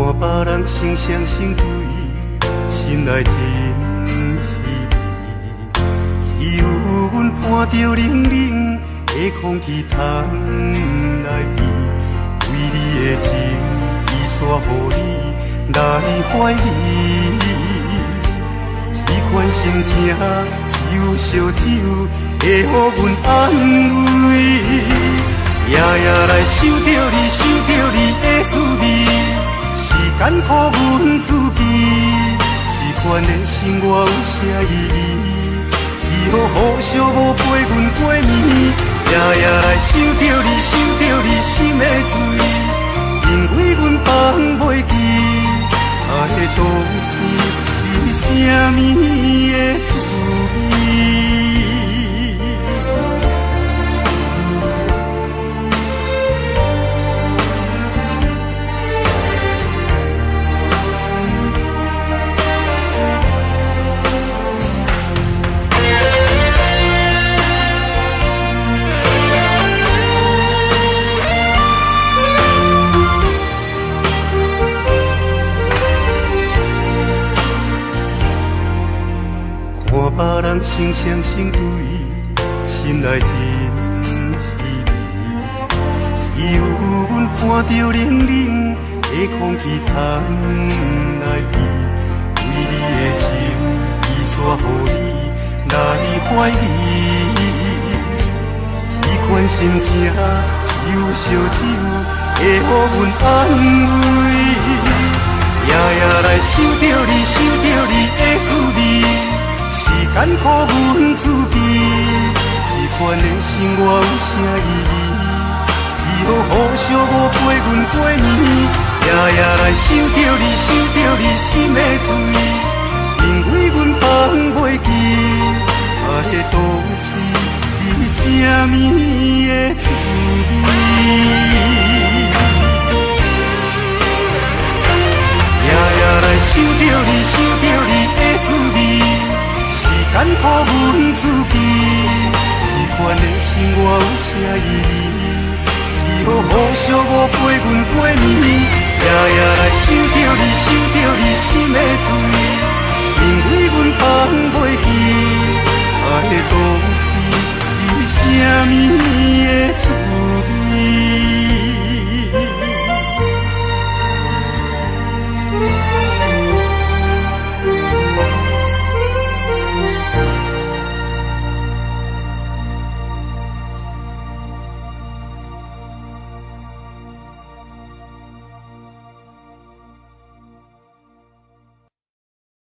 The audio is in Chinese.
看别人成双成对，心内真稀微。只有阮伴着冷冷的空气通来闻，为你的情依煞予你来怀疑。这款心情只有烧酒会予阮安慰。夜夜来想着你，想着你的滋味，时间予阮自己。这款的生活有啥意义？只好互相无陪阮过暝。夜夜来想着你，想着你心的醉，因为阮放袂记，的都是啥物的滋味？看别人成双成对，心内真稀微。只有阮伴着冷冷的空气通来闻，为你的情依煞予你来怀疑。这款心情只有烧酒会予阮安慰。夜夜来想着你，想着你的滋味，时间予阮自己。这款的生活有啥意义？只好互相无陪阮过暝。夜夜来想着你，想着你心的醉，因为阮放袂记，的都是啥物的滋味？夜夜来想着你，想着你的滋味，时间予阮自己。这款的生活有啥意义？只好互相无陪阮过暝。夜夜来想着你，想着你心的醉，